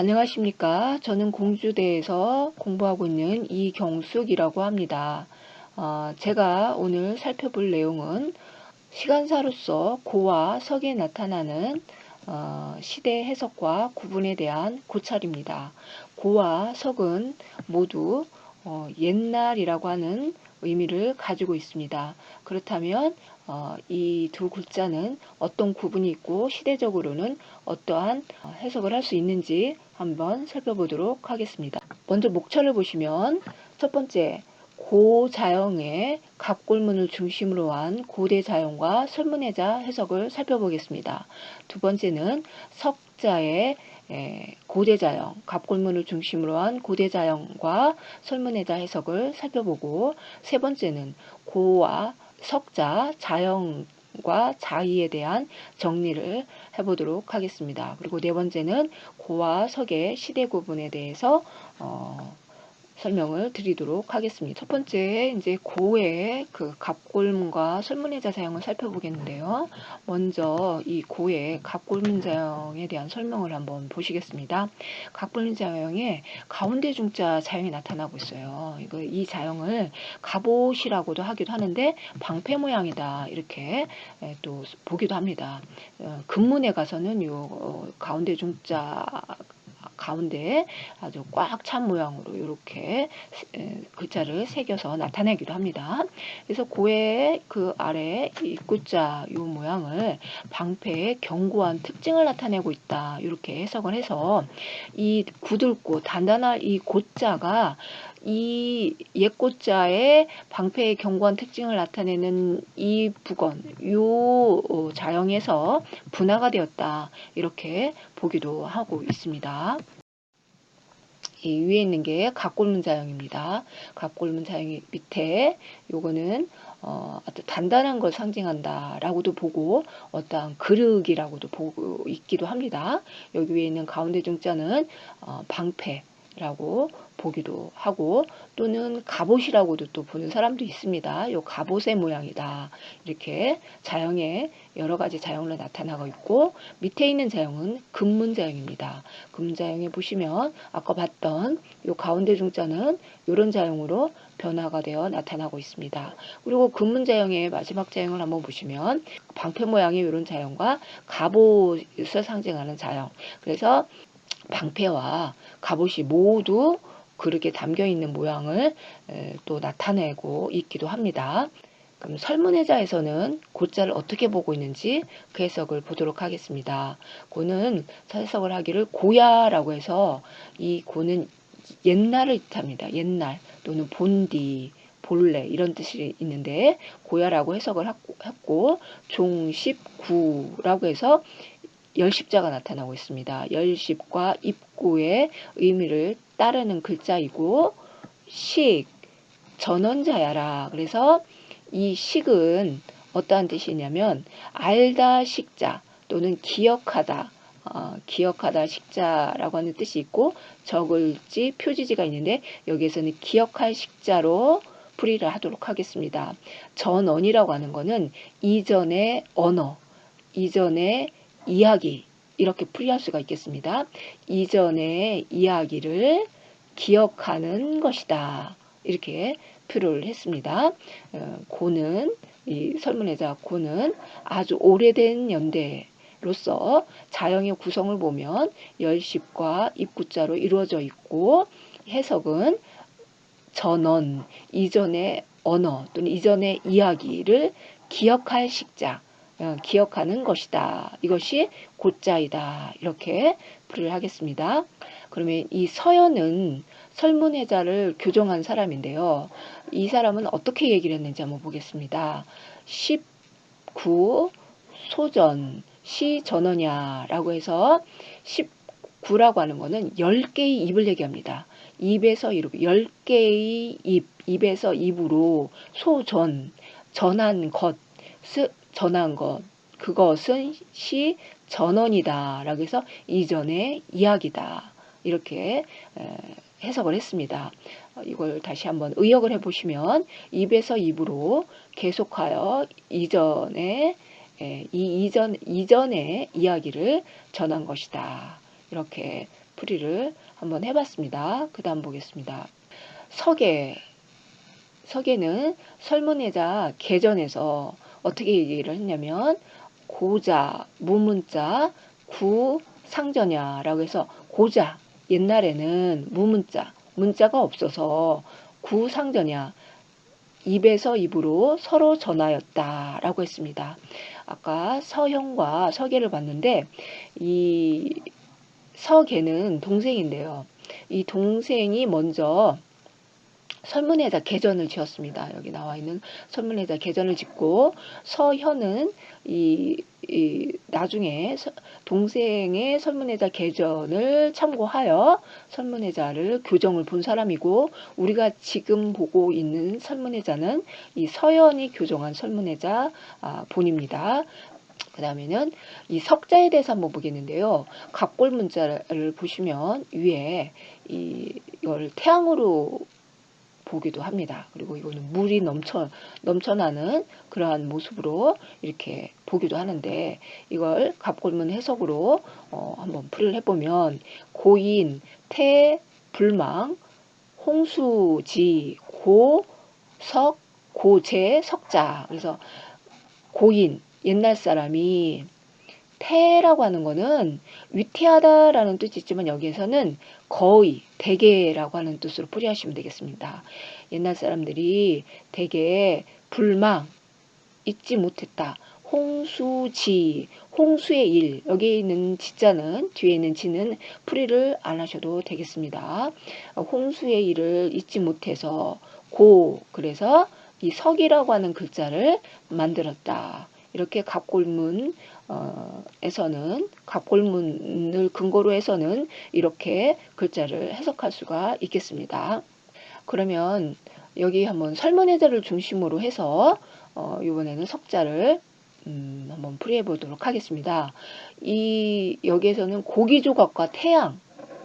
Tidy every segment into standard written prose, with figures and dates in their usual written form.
안녕하십니까. 저는 공주대에서 공부하고 있는 이경숙이라고 합니다. 제가 오늘 살펴볼 내용은 시간사로서 고와 석에 나타나는 시대 해석과 구분에 대한 고찰입니다. 고와 석은 모두 옛날이라고 하는 의미를 가지고 있습니다. 그렇다면 이 두 글자는 어떤 구분이 있고 시대적으로는 어떠한 해석을 할 수 있는지 한번 살펴보도록 하겠습니다. 먼저 목차를 보시면 첫 번째 고자영의 갑골문을 중심으로 한 고대자영과 설문해자 해석을 살펴보겠습니다. 두 번째는 석자의 고대자영, 갑골문을 중심으로 한 고대자영과 설문해자 해석을 살펴보고, 세 번째는 고와 석자, 자영과 자의에 대한 정리를 해보도록 하겠습니다. 그리고 네 번째는 고와 석의 시대 구분에 대해서 설명을 드리도록 하겠습니다. 첫 번째, 이제 고의 그 갑골문과 설문해자 사용을 살펴보겠는데요. 먼저 이 고의 갑골문 자형에 대한 설명을 한번 보시겠습니다. 갑골문 자형에 가운데 중자 자형이 나타나고 있어요. 이 자형을 갑옷이라고도 하기도 하는데 방패 모양이다 이렇게 또 보기도 합니다. 금문에 가서는 요 가운데 중자 가운데 아주 꽉 찬 모양으로 이렇게 글자를 새겨서 나타내기도 합니다. 그래서 고의 그 아래 입구자 이 모양을 방패의 견고한 특징을 나타내고 있다 이렇게 해석을 해서, 이 굳을고 단단한 이 고자가 이 옛고자의 방패의 견고한 특징을 나타내는 이 부건, 요 자형에서 분화가 되었다 이렇게 보기도 하고 있습니다. 이 위에 있는 게 갑골문 자형입니다. 갑골문 자형 밑에 요거는 아주 단단한 걸 상징한다 라고도 보고, 어떠한 그릇이라고도 보고 있기도 합니다. 여기 위에 있는 가운데 중자는 방패라고 보기도 하고, 또는 갑옷이라고도 또 보는 사람도 있습니다. 요 갑옷의 모양이다 이렇게 자형에 여러 가지 자형으로 나타나고 있고, 밑에 있는 자형은 금문 자형입니다. 금문 자형에 보시면 아까 봤던 요 가운데 중자는 이런 자형으로 변화가 되어 나타나고 있습니다. 그리고 금문 자형의 마지막 자형을 한번 보시면 방패 모양의 이런 자형과 갑옷을 상징하는 자형, 그래서 방패와 갑옷이 모두 그렇게 담겨 있는 모양을 또 나타내고 있기도 합니다. 그럼 설문해자에서는 고자를 어떻게 보고 있는지 그 해석을 보도록 하겠습니다. 고는 해석을 하기를 고야라고 해서, 이 고는 옛날을 뜻합니다. 옛날 또는 본디, 본래 이런 뜻이 있는데 고야라고 해석을 했고, 종십구라고 해서 열십자가 나타나고 있습니다. 열십과 입구의 의미를 따르는 글자이고, 식, 전원자야라. 그래서 이 식은 어떠한 뜻이냐면 알다 식자 또는 기억하다, 기억하다 식자라고 하는 뜻이 있고, 적을지 표지지가 있는데 여기에서는 기억할 식자로 풀이를 하도록 하겠습니다. 전언이라고 하는 거는 이전의 언어, 이전의 이야기 이렇게 풀이할 수가 있겠습니다. 이전의 이야기를 기억하는 것이다 이렇게 표를 했습니다. 고는, 이 설문해자 고는 아주 오래된 연대로서 자형의 구성을 보면 열십과 입구자로 이루어져 있고, 해석은 전언, 이전의 언어 또는 이전의 이야기를 기억할 식자, 기억하는 것이다. 이것이 고자이다. 이렇게 풀이를 하겠습니다. 그러면 이 서연은 설문해자를 교정한 사람인데요. 이 사람은 어떻게 얘기를 했는지 한번 보겠습니다. 19 소전, 시전어냐라고 해서 19라고 하는 거는 10개의 입을 얘기합니다. 입에서 이렇게 10개의 입에서 입으로 소전, 전한 것, 전한 것, 그것은 시 전언이다 라고 해서 이전의 이야기다 이렇게 해석을 했습니다. 이걸 다시 한번 의역을 해보시면 입에서 입으로 계속하여 이전의 이전의 이야기를 전한 것이다 이렇게 풀이를 한번 해봤습니다. 그 다음 보겠습니다. 서계는 설문예자 개전에서 어떻게 얘기를 했냐면 고자, 무문자, 구상전야라고 해서 고자, 옛날에는 무문자, 문자가 없어서 구상전야, 입에서 입으로 서로 전하였다라고 했습니다. 아까 서형과 서계를 봤는데 이 서계는 동생인데요. 이 동생이 먼저 설문회자 개전을 지었습니다. 여기 나와 있는 설문회자 개전을 짓고 서현은 나중에 동생의 설문회자 개전을 참고하여 설문회자를 교정을 본 사람이고 우리가 지금 보고 있는 설문회자는 이 서현이 교정한 설문회자 본입니다. 그 다음에는 이 석자에 대해서 한번 보겠는데요. 갑골 문자를 보시면 위에 이걸 태양으로 보기도 합니다. 그리고 이거는 물이 넘쳐나는 그러한 모습으로 이렇게 보기도 하는데 이걸 갑골문 해석으로 한번 풀이를 해보면 고인, 태, 불망, 홍수지, 고, 석, 고제, 석자. 그래서 고인, 옛날 사람이 태라고 하는 거는 위태하다라는 뜻이 있지만 여기에서는 거의, 대개라고 하는 뜻으로 풀이하시면 되겠습니다. 옛날 사람들이 대개 불망, 잊지 못했다. 홍수지, 홍수의 일, 여기 있는 지자는, 뒤에 있는 지는 풀이를 안 하셔도 되겠습니다. 홍수의 일을 잊지 못해서 그래서 이 석이라고 하는 글자를 만들었다. 이렇게 갑골문 에서는 갑골문을 근거로 해서는 이렇게 글자를 해석할 수가 있겠습니다. 그러면 여기 한번 설문예자를 중심으로 해서 이번에는 석자를 한번 풀이해 보도록 하겠습니다. 여기에서는 고기 조각과 태양,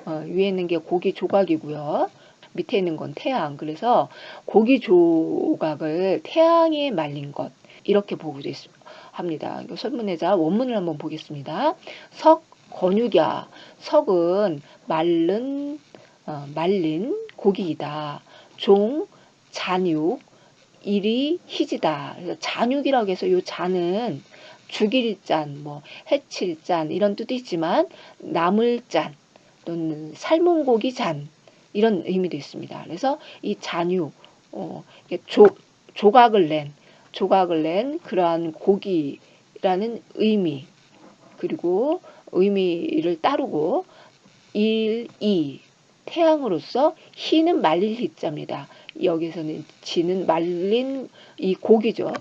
위에 있는 게 고기 조각이고요. 밑에 있는 건 태양. 그래서 고기 조각을 태양에 말린 것 이렇게 보기도 합니다. 설문예자 원문을 한번 보겠습니다. 석, 건육야. 석은 말린 고기이다. 종, 잔육, 일이 희지다. 그래서 잔육이라고 해서 이 잔은 죽일 짠, 해칠 짠 이런 뜻도 있지만 남을 짠 또는 삶은 고기 잔 이런 의미도 있습니다. 그래서 이 잔육, 조각을 낸 그러한 고기라는 의미 그리고 의미를 따르고 태양으로서 희는 말릴 희자입니다. 여기서는 지는 말린 이 고기죠.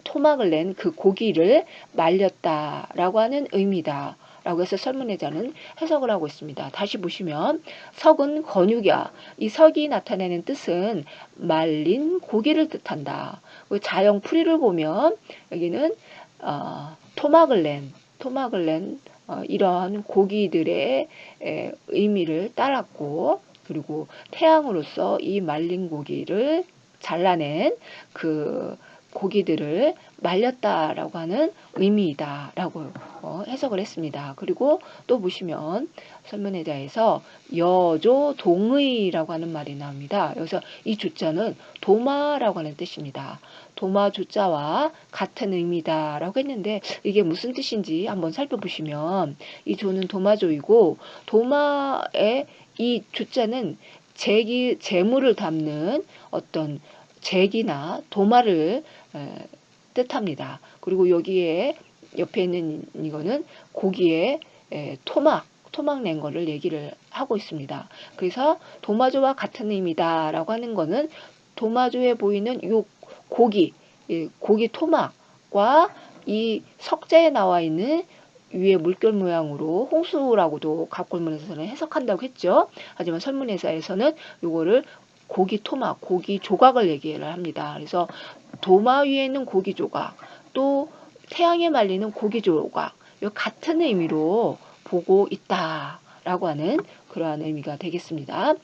토막을 낸 그 고기를 말렸다라고 하는 의미다. 라고 해서 설문예자는 해석을 하고 있습니다. 다시 보시면 석은 건육이야. 이 석이 나타내는 뜻은 말린 고기를 뜻한다. 자형 풀이를 보면 여기는 토막을 낸 이러한 고기들의 의미를 따랐고 그리고 태양으로서 이 말린 고기를 잘라낸 그 고기들을 말렸다라고 하는 의미이다라고 해석을 했습니다. 그리고 또 보시면 설문예자에서 여조동의라고 하는 말이 나옵니다. 여기서 이 조자는 도마라고 하는 뜻입니다. 도마 조자와 같은 의미다라고 했는데 이게 무슨 뜻인지 한번 살펴보시면 이 조는 도마조이고 도마의 이 조자는 재물을 담는 어떤 잭이나 도마를 뜻합니다. 그리고 여기에 옆에 있는 이거는 고기에 토막 낸 거를 얘기를 하고 있습니다. 그래서 도마조와 같은 의미다라고 하는 거는 도마조에 보이는 이 고기 토막과 이 석자에 나와 있는 위에 물결 모양으로 홍수라고도 갑골문에서는 해석한다고 했죠. 하지만 설문예자에서는 이거를 고기 토막, 고기 조각을 얘기를 합니다. 그래서 도마 위에 있는 고기 조각, 또 태양에 말리는 고기 조각, 이 같은 의미로 보고 있다라고 하는 그러한 의미가 되겠습니다.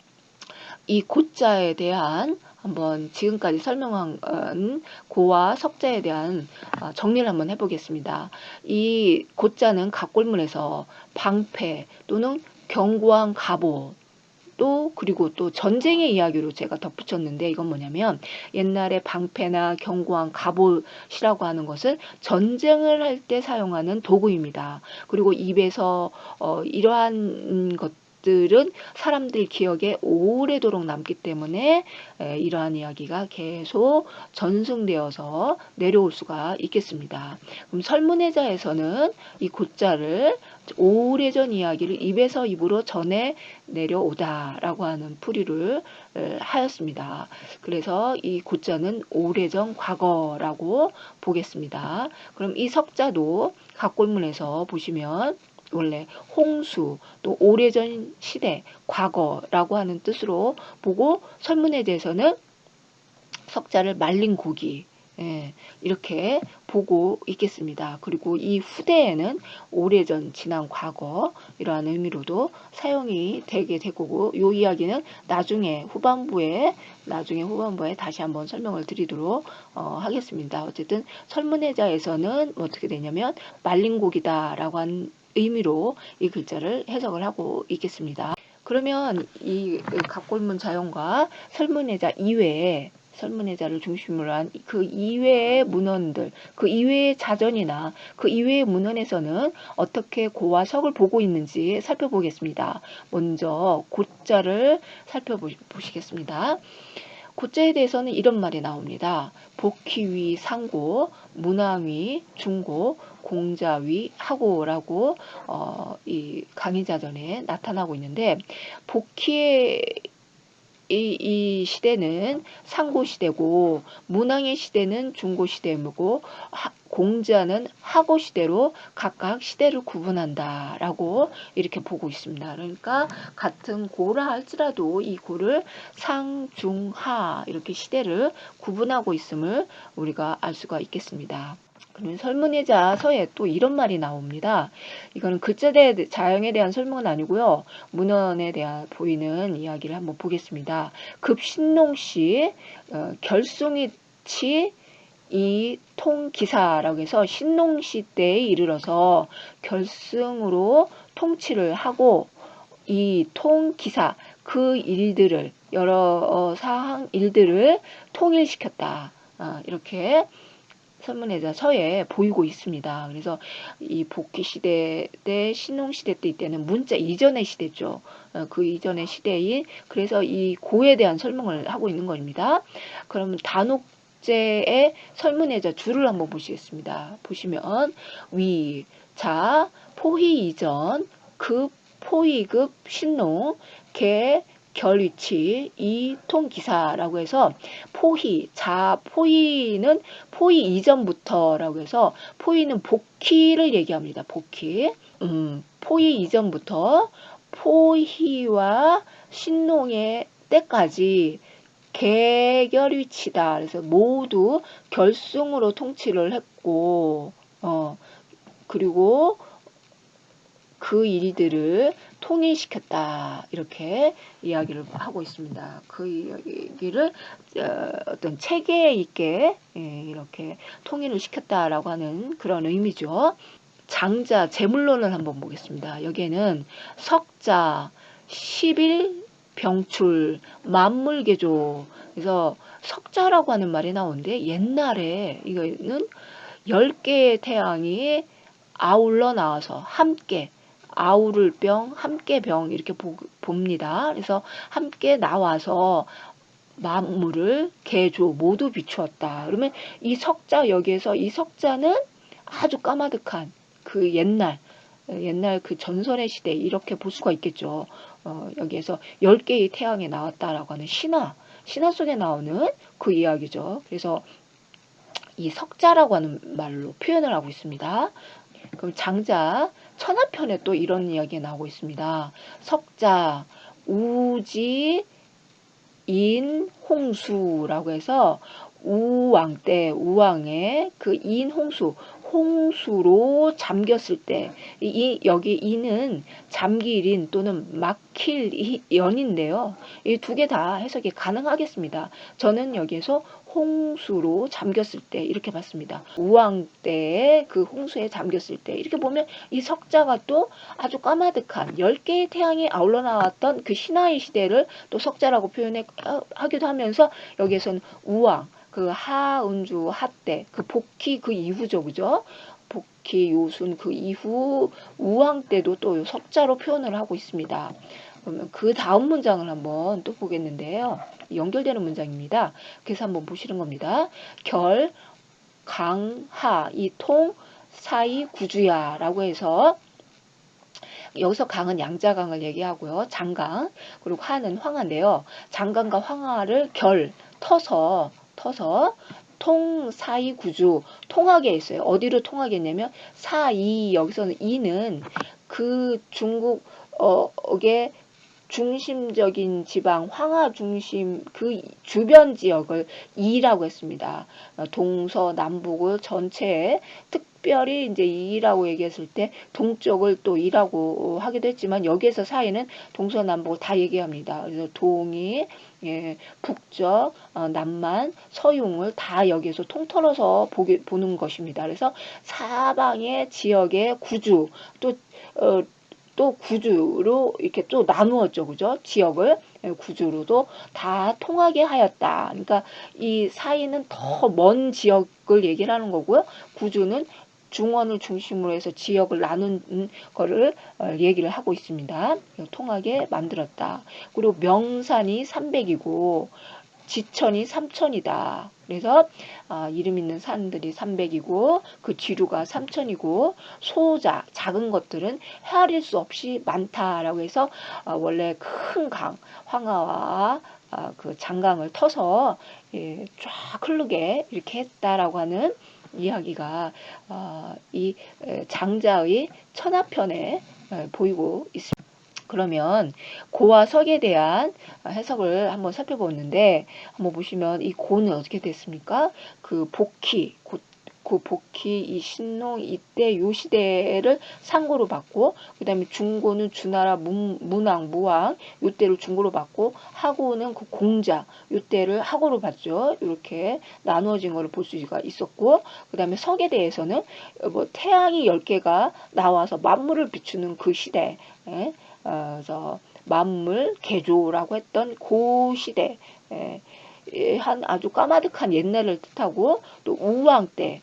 이 고자에 대한 한번 지금까지 설명한 고와 석자에 대한 정리를 한번 해보겠습니다. 이 고자는 갑골문에서 방패 또는 견고한 갑옷, 또 그리고 또 전쟁의 이야기로 제가 덧붙였는데, 이건 뭐냐면 옛날에 방패나 견고한 갑옷이라고 하는 것은 전쟁을 할 때 사용하는 도구입니다. 그리고 입에서 이러한 것들은 사람들 기억에 오래도록 남기 때문에 이러한 이야기가 계속 전승되어서 내려올 수가 있겠습니다. 그럼 설문해자에서는 이 고자를 오래전 이야기를 입에서 입으로 전해 내려오다라고 하는 풀이를 하였습니다. 그래서 이 고자는 오래전 과거라고 보겠습니다. 그럼 이 석자도 갑골문에서 보시면 원래 홍수, 또 오래전 시대, 과거라고 하는 뜻으로 보고, 설문에 대해서는 석자를 말린 고기, 이렇게 보고 있겠습니다. 그리고 이 후대에는 오래전, 지난 과거 이러한 의미로도 사용이 되게 되고, 이 이야기는 나중에 후반부에 다시 한번 설명을 드리도록 하겠습니다. 어쨌든 설문해자에서는 어떻게 되냐면 말린 고기다라고 한 의미로 이 글자를 해석을 하고 있겠습니다. 그러면 이 갑골문 자연과 설문해자 이외에, 설문해자를 중심으로 한 그 이외의 문헌들, 그 이외의 자전이나 그 이외의 문헌에서는 어떻게 고와 석을 보고 있는지 살펴보겠습니다. 먼저 고자를 살펴보시겠습니다. 고자에 대해서는 이런 말이 나옵니다. 복희위 상고, 문왕위 중고, 공자위 하고라고 이 강의자전에 나타나고 있는데, 복희의 이 시대는 상고시대고, 문왕의 시대는 중고시대이고, 공자는 하고시대로 각각 시대를 구분한다라고 이렇게 보고 있습니다. 그러니까 같은 고라 할지라도 이 고를 상, 중, 하 이렇게 시대를 구분하고 있음을 우리가 알 수가 있겠습니다. 그러면 설문해자 서에 또 이런 말이 나옵니다. 이거는 글자 자형에 대한 설명은 아니고요. 문헌에 대한 보이는 이야기를 한번 보겠습니다. 급신농시 결승이치 이 통기사라고 해서 신농시 때에 이르러서 결승으로 통치를 하고, 이 통기사 그 일들을, 여러 사항 일들을 통일시켰다. 이렇게 설문해자 서에 보이고 있습니다. 그래서 이 복귀시대 때, 신농시대 때, 이때는 문자 이전의 시대죠. 그 이전의 시대인, 그래서 이 고에 대한 설명을 하고 있는 겁니다. 그러면 단옥제의 설문해자 줄을 한번 보시겠습니다. 보시면 위, 자, 포희 이전, 급, 포희급, 신농, 개, 결위치, 이통기사라고 해서 포희, 포희는 포희 이전부터라고 해서, 포희는 복희를 얘기합니다. 복희. 포희 이전부터 포희와 신농의 때까지 개결위치다. 그래서 모두 결승으로 통치를 했고, 그리고 그 일들을 통일시켰다. 이렇게 이야기를 하고 있습니다. 그 이야기를 어떤 체계 있게 이렇게 통일을 시켰다라고 하는 그런 의미죠. 장자, 제물론을 한번 보겠습니다. 여기에는 석자, 11, 병출, 만물개조. 그래서 석자라고 하는 말이 나오는데, 옛날에 이거는 10개의 태양이 아울러 나와서 함께, 아우를 병, 함께 병 이렇게 봅니다. 그래서 함께 나와서 만물을 개조 모두 비추었다. 그러면 이 석자, 여기에서 이 석자는 아주 까마득한 그 옛날 그 전설의 시대 이렇게 볼 수가 있겠죠. 여기에서 10개의 태양이 나왔다라고 하는 신화 속에 나오는 그 이야기죠. 그래서 이 석자라고 하는 말로 표현을 하고 있습니다. 그럼 장자 천하편에 또 이런 이야기가 나오고 있습니다. 석자 우지 인홍수라고 해서 우왕 때, 우왕의 그 인홍수, 홍수로 잠겼을 때, 여기 이는 잠길인 또는 막힐 연인데요. 이 두 개 다 해석이 가능하겠습니다. 저는 여기에서 홍수로 잠겼을 때 이렇게 봤습니다. 우왕 때의 그 홍수에 잠겼을 때 이렇게 보면 이 석자가 또 아주 까마득한 10개의 태양이 아울러 나왔던 그 신화의 시대를 또 석자라고 표현하기도 하면서 여기에서는 우왕, 그 하은주 하때, 그 복희 그 이후죠, 그죠? 복희 요순 그 이후 우왕 때도 또 석자로 표현을 하고 있습니다. 그러면 그 다음 문장을 한번 또 보겠는데요. 연결되는 문장입니다. 그래서 한번 보시는 겁니다. 결, 강, 하, 이 통, 사이, 구주야 라고 해서 여기서 강은 양자강을 얘기하고요. 장강, 그리고 하는 황하인데요. 장강과 황하를 터서 통, 사이, 구주, 통하게 했어요. 어디로 통하게 했냐면 사이, 여기서는 이는 그 중국의 중심적인 지방, 황하 중심 그 주변 지역을 이라고 했습니다. 동서남북을 전체에 특별히 이제 이라고 얘기했을 때 동쪽을 또 이라고 하기도 했지만 여기에서 사이는 동서남북을 다 얘기합니다. 그래서 동이, 예, 북쪽, 남만, 서용을 다 여기에서 통틀어서 보는 것입니다. 그래서 사방의 지역의 구주 또 구주로 이렇게 또 나누었죠. 그죠? 지역을 구주로도 다 통하게 하였다. 그러니까 이 사이는 더 먼 지역을 얘기를 하는 거고요. 구주는 중원을 중심으로 해서 지역을 나눈 거를 얘기를 하고 있습니다. 통하게 만들었다. 그리고 명산이 300이고 지천이 3천이다. 그래서 이름 있는 산들이 300이고 그 지류가 3천이고 소자 작은 것들은 헤아릴 수 없이 많다라고 해서 원래 큰 강 황하와 그 장강을 터서 쫙 흐르게 이렇게 했다라고 하는 이야기가 이 장자의 천하편에 보이고 있습니다. 그러면 고와 석에 대한 해석을 한번 살펴보는데 한번 보시면 이 고는 어떻게 됐습니까? 그 복희, 그 복희 이 신농 이때 요 시대를 상고로 받고 그 다음에 중고는 주나라 문왕 무왕 요 때를 중고로 받고 하고는 그 공자 요 때를 하고로 받죠. 이렇게 나누어진 것을 볼 수가 있었고 그 다음에 석에 대해서는 뭐 태양이 10개가 나와서 만물을 비추는 그 시대 그래서 만물 개조라고 했던 그 시대 한 아주 까마득한 옛날을 뜻하고 또 우왕 때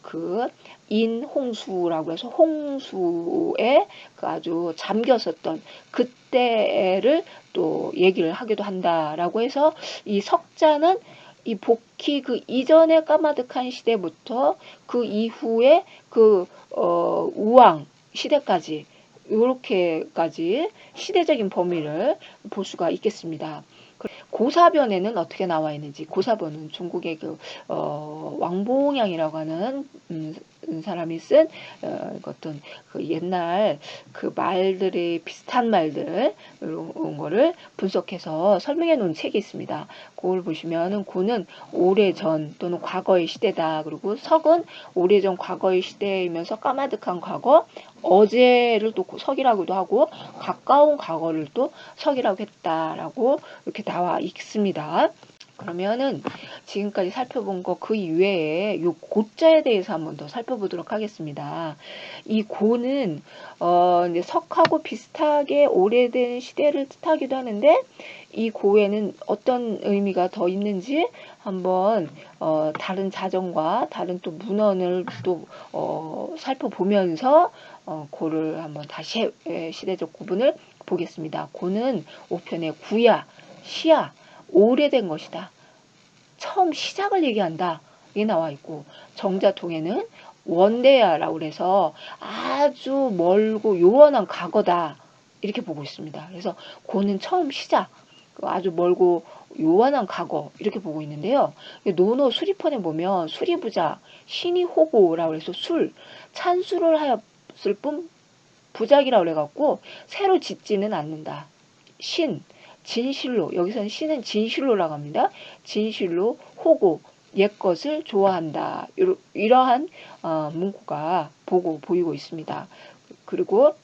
그 인홍수라고 해서 홍수에 그 아주 잠겼었던 그때를 또 얘기를 하기도 한다라고 해서 이 석자는 이 복희 그 이전의 까마득한 시대부터 그 이후에 그 우왕 시대까지 이렇게까지 시대적인 범위를 볼 수가 있겠습니다. 고사변에는 어떻게 나와 있는지 고사변은 중국의 그 왕봉양이라고 하는 사람이 쓴 어떤 그 옛날 그 말들의 비슷한 말들 이런 거를 분석해서 설명해 놓은 책이 있습니다. 그걸 보시면은 고는 오래전 또는 과거의 시대다. 그리고 석은 오래전 과거의 시대이면서 까마득한 과거, 어제를 또 석이라고도 하고 가까운 과거를 또 석이라고 했다라고 이렇게 나와 있습니다. 그러면은 지금까지 살펴본 거 그 이외에 요 고자에 대해서 한번 더 살펴보도록 하겠습니다. 이 고는 이제 석하고 비슷하게 오래된 시대를 뜻하기도 하는데 이 고에는 어떤 의미가 더 있는지 한번 다른 자전과 다른 또 문헌을 또 살펴보면서 고를 한번 다시 시대적 구분을 보겠습니다. 고는 5편의 구야, 시야, 오래된 것이다. 처음 시작을 얘기한다. 이게 나와 있고 정자통에는 원대야라고 그래서 아주 멀고 요원한 과거다. 이렇게 보고 있습니다. 그래서 고는 처음 시작, 아주 멀고 요원한 과거 이렇게 보고 있는데요. 논어 수리편에 보면 수리부자, 신이 호고라고 해서 찬수를 하였을 뿐 부작이라고 그래갖고 새로 짓지는 않는다. 진실로 여기서는 신은 진실로라고 합니다. 진실로 호고 옛것을 좋아한다. 이러한 문구가 보이고 있습니다. 그리고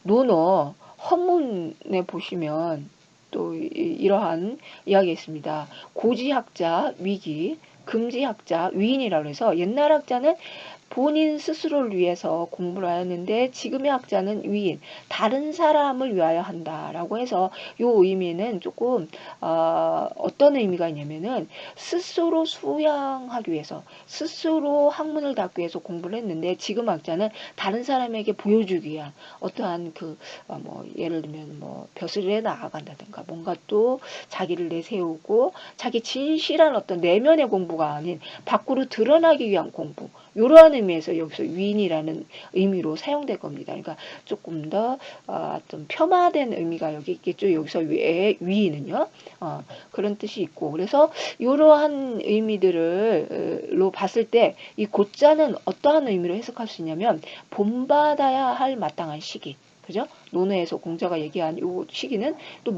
논어 헌문에 보시면 또 이러한 이야기가 있습니다. 고지학자 위기, 금지학자 위인이라고 해서 옛날 학자는 본인 스스로를 위해서 공부를 하였는데 지금의 학자는 위인, 다른 사람을 위하여 한다라고 해서 이 의미는 조금 어떤 의미가 있냐면은 스스로 수양하기 위해서, 스스로 학문을 닦기 위해서 공부를 했는데 지금 학자는 다른 사람에게 보여주기 위한 어떠한 뭐 예를 들면 뭐 벼슬에 나아간다든가 뭔가 또 자기를 내세우고 자기 진실한 어떤 내면의 공부가 아닌 밖으로 드러나기 위한 공부, 이러한 의미에서 여기서 위인이라는 의미로 사용될 겁니다. 그러니까 조금 더 좀 폄하된 의미가 여기 있겠죠. 여기서 위인은요. 그런 뜻이 있고, 그래서 이러한 의미들로 봤을 때 이 고자는 어떠한 의미로 해석할 수 있냐면 본받아야 할 마땅한 시기, 그죠? 논어에서 공자가 얘기한 이 시기는 또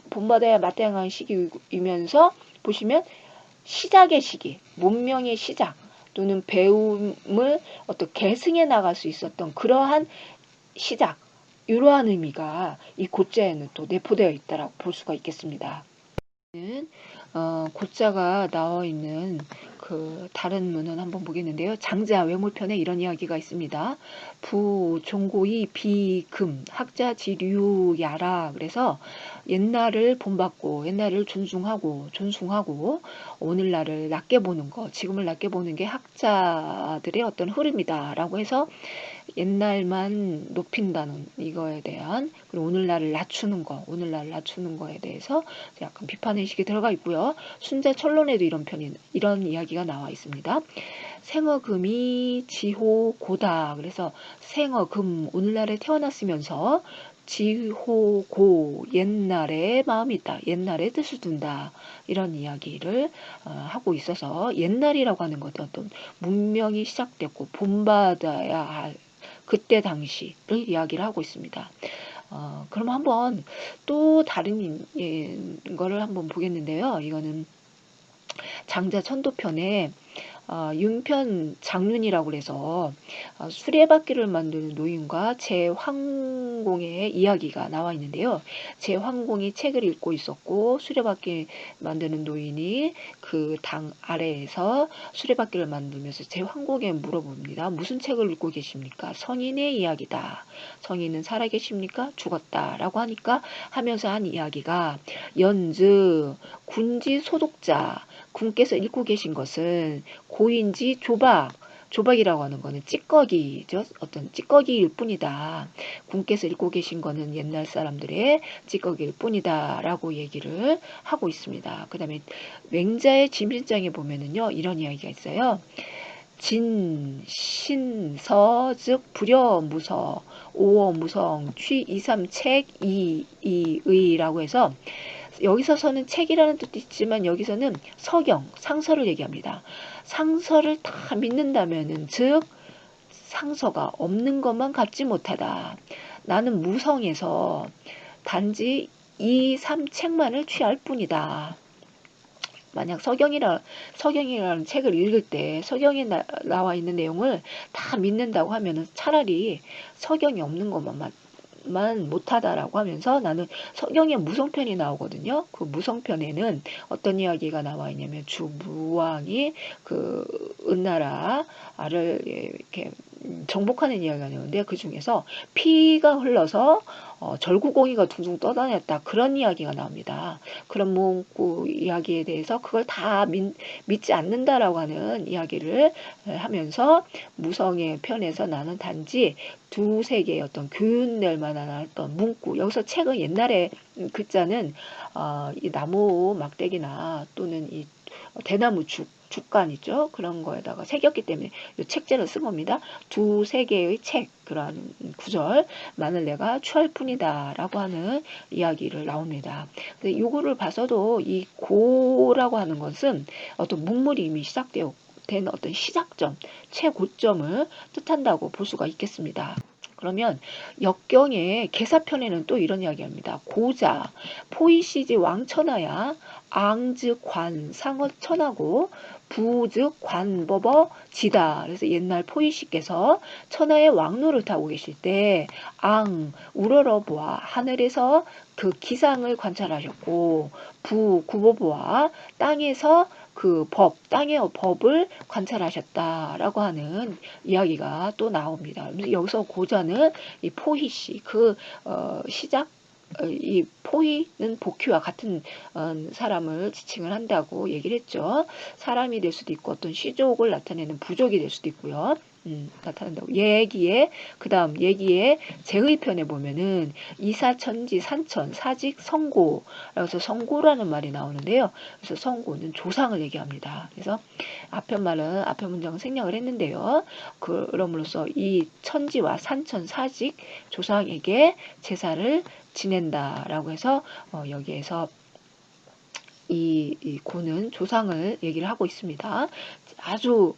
본받아야 마땅한 시기이면서 보시면 시작의 시기, 문명의 시작 또는 배움을 어떤 계승해 나갈 수 있었던 그러한 시작, 이러한 의미가 이 고자에는 또 내포되어 있다라고 볼 수가 있겠습니다. 고자가 나와 있는 다른 문헌 한번 보겠는데요. 장자 외몰편에 이런 이야기가 있습니다. 부 종고이 비금 학자 지류야라. 그래서 옛날을 본받고 옛날을 존중하고 오늘날을 낮게 보는 것, 지금을 낮게 보는 게 학자들의 어떤 흐름이다라고 해서 옛날만 높인다는 이거에 대한, 그리고 오늘날을 낮추는 거에 대해서 약간 비판의식이 들어가 있고요. 순자철론에도 이런 이야기가 나와 있습니다. 생어금이 지호고다. 그래서 생어금, 오늘날에 태어났으면서 지호고, 옛날에 마음이 있다, 옛날에 뜻을 둔다, 이런 이야기를 하고 있어서 옛날이라고 하는 것은 어떤 문명이 시작됐고 본받아야 할 그때 당시를 이야기를 하고 있습니다. 그럼 한번 또 다른 거를 한번 보겠는데요. 이거는 장자 천도편에 윤편 장륜이라고 그래서 수레바퀴를 만드는 노인과 제황공의 이야기가 나와 있는데요. 제황공이 책을 읽고 있었고 수레바퀴 만드는 노인이 그 당 아래에서 수레바퀴를 만들면서 제황공에 물어봅니다. 무슨 책을 읽고 계십니까? 성인의 이야기다. 성인은 살아계십니까? 죽었다라고 하면서 한 이야기가 연즈 군지 소독자, 군께서 읽고 계신 것은 고인지 조박이라고 하는 거는 찌꺼기죠. 어떤 찌꺼기일 뿐이다. 군께서 읽고 계신 거는 옛날 사람들의 찌꺼기일 뿐이다 라고 얘기를 하고 있습니다. 그 다음에 맹자의 짐신장에 보면은요, 이런 이야기가 있어요. 진, 신, 서, 즉, 불여, 무서, 오어, 무성, 취, 이삼, 책, 의라고 해서 여기서 서는 책이라는 뜻도 있지만 여기서는 서경, 상서를 얘기합니다. 상서를 다 믿는다면은 즉 상서가 없는 것만 갖지 못하다. 나는 무성에서 단지 이 3책만을 취할 뿐이다. 만약 서경이라는 책을 읽을 때 서경에 나와 있는 내용을 다 믿는다고 하면은 차라리 서경이 없는 것만 못하다라고 하면서 나는 성경에 무성편이 나오거든요. 그 무성편에는 어떤 이야기가 나와 있냐면 주무왕이 은나라를 이렇게 정복하는 이야기가 나오는데 그 중에서 피가 흘러서 절구공이가 둥둥 떠다녔다, 그런 이야기가 나옵니다. 그런 문구 이야기에 대해서 그걸 다 믿지 않는다라고 하는 이야기를 하면서 무성의 편에서 나는 단지 두세 개의 어떤 교훈낼 만한 어떤 문구, 여기서 책은 옛날에 글자는 이 나무 막대기나 또는 이 대나무 죽간 있죠. 그런 거에다가 새겼기 때문에 이 책제를 쓴 겁니다. 두세 개의 책, 그러한 구절만을 내가 취할 뿐이다 라고 하는 이야기를 나옵니다. 근데 요거를 봐서도 이 고라고 하는 것은 어떤 문물이 이미 시작되어 된 어떤 시작점, 최고점을 뜻한다고 볼 수가 있겠습니다. 그러면 역경의 개사편에는 또 이런 이야기합니다. 고자, 포이시지 왕천하야, 앙즉 관, 상어천하고, 부즉 관법어 지다. 그래서 옛날 포이시께서 천하의 왕노를 타고 계실 때, 우러러 보아 하늘에서 그 기상을 관찰하셨고, 구보보아 땅에서 그 땅의 법을 관찰하셨다라고 하는 이야기가 또 나옵니다. 여기서 고자는 이 포희씨, 시작, 이 포희는 복희와 같은 사람을 지칭을 한다고 얘기를 했죠. 사람이 될 수도 있고 어떤 시족을 나타내는 부족이 될 수도 있고요. 나타난다고. 얘기에 그 다음 얘기에 제의편에 보면은 이사천지 산천 사직 성고 그래서 성고라는 말이 나오는데요. 그래서 성고는 조상을 얘기합니다. 그래서 앞에 말은 앞에 문장은 생략을 했는데요. 그럼으로써 이 천지와 산천 사직 조상에게 제사를 지낸다라고 해서 여기에서 이 고는 조상을 얘기를 하고 있습니다. 아주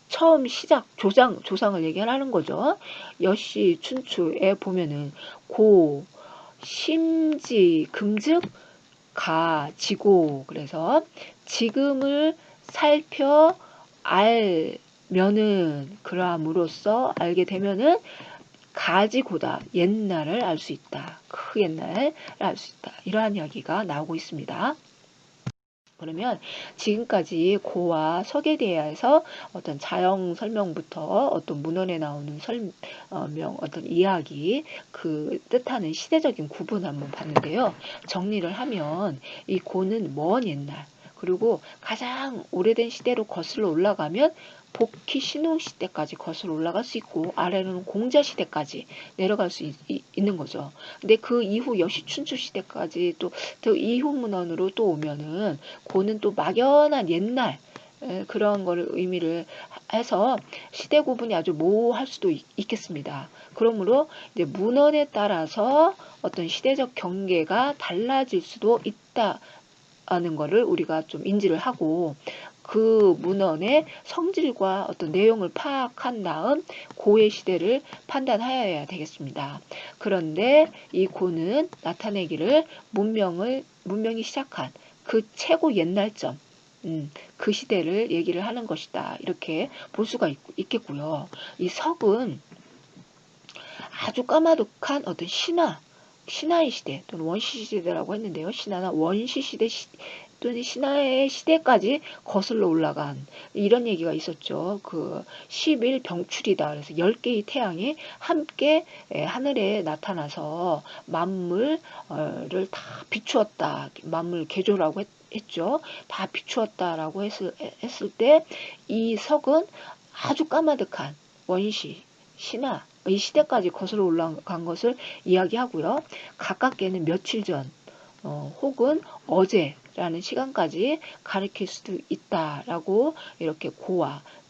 처음 시작 조상을 얘기하는 거죠. 여시 춘추에 보면은 고 심지 금즉 가 지고 그래서 지금을 살펴 알면은 그러함으로써 알게 되면은 가지고다 옛날을 알 수 있다. 그 옛날을 알 수 있다. 이러한 이야기가 나오고 있습니다. 그러면 지금까지 고와 석에 대해서 어떤 자형 설명부터 어떤 문헌에 나오는 설명, 어떤 이야기, 그 뜻하는 시대적인 구분 한번 봤는데요. 정리를 하면 이 고는 먼 옛날, 그리고 가장 오래된 시대로 거슬러 올라가면 복희 신우 시대까지 거슬러 올라갈 수 있고 아래로는 공자 시대까지 내려갈 수 있는 거죠. 근데 그 이후 여시춘추 시대까지 또 이후 문헌으로 또 오면은 고는 또 막연한 옛날 그런 거를 의미를 해서 시대 구분이 아주 모호할 수도 있겠습니다. 그러므로 이제 문헌에 따라서 어떤 시대적 경계가 달라질 수도 있다는 거를 우리가 좀 인지를 하고 그 문헌의 성질과 어떤 내용을 파악한 다음 고의 시대를 판단하여야 되겠습니다. 그런데 이 고는 나타내기를 문명이 시작한 그 최고 옛날점, 그 시대를 얘기를 하는 것이다. 이렇게 볼 수가 있겠고요. 이 석은 아주 까마득한 어떤 신화의 시대 또는 원시 시대라고 했는데요. 신화나 원시 시대 또는 신화의 시대까지 거슬러 올라간 이런 얘기가 있었죠. 그 10일 병출이다. 그래서 10개의 태양이 함께 하늘에 나타나서 만물을 다 비추었다. 만물 개조라고 했죠. 다 비추었다라고 했을 때 이 석은 아주 까마득한 원시 신화의 시대까지 거슬러 올라간 것을 이야기하고요. 가깝게는 며칠 전 혹은 어제라는 시간까지 가리킬 수도 있다라고 이렇게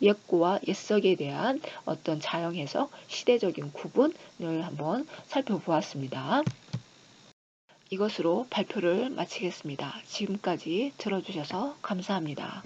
옛고와 옛석에 대한 어떤 자형 해석, 시대적인 구분을 한번 살펴보았습니다. 이것으로 발표를 마치겠습니다. 지금까지 들어주셔서 감사합니다.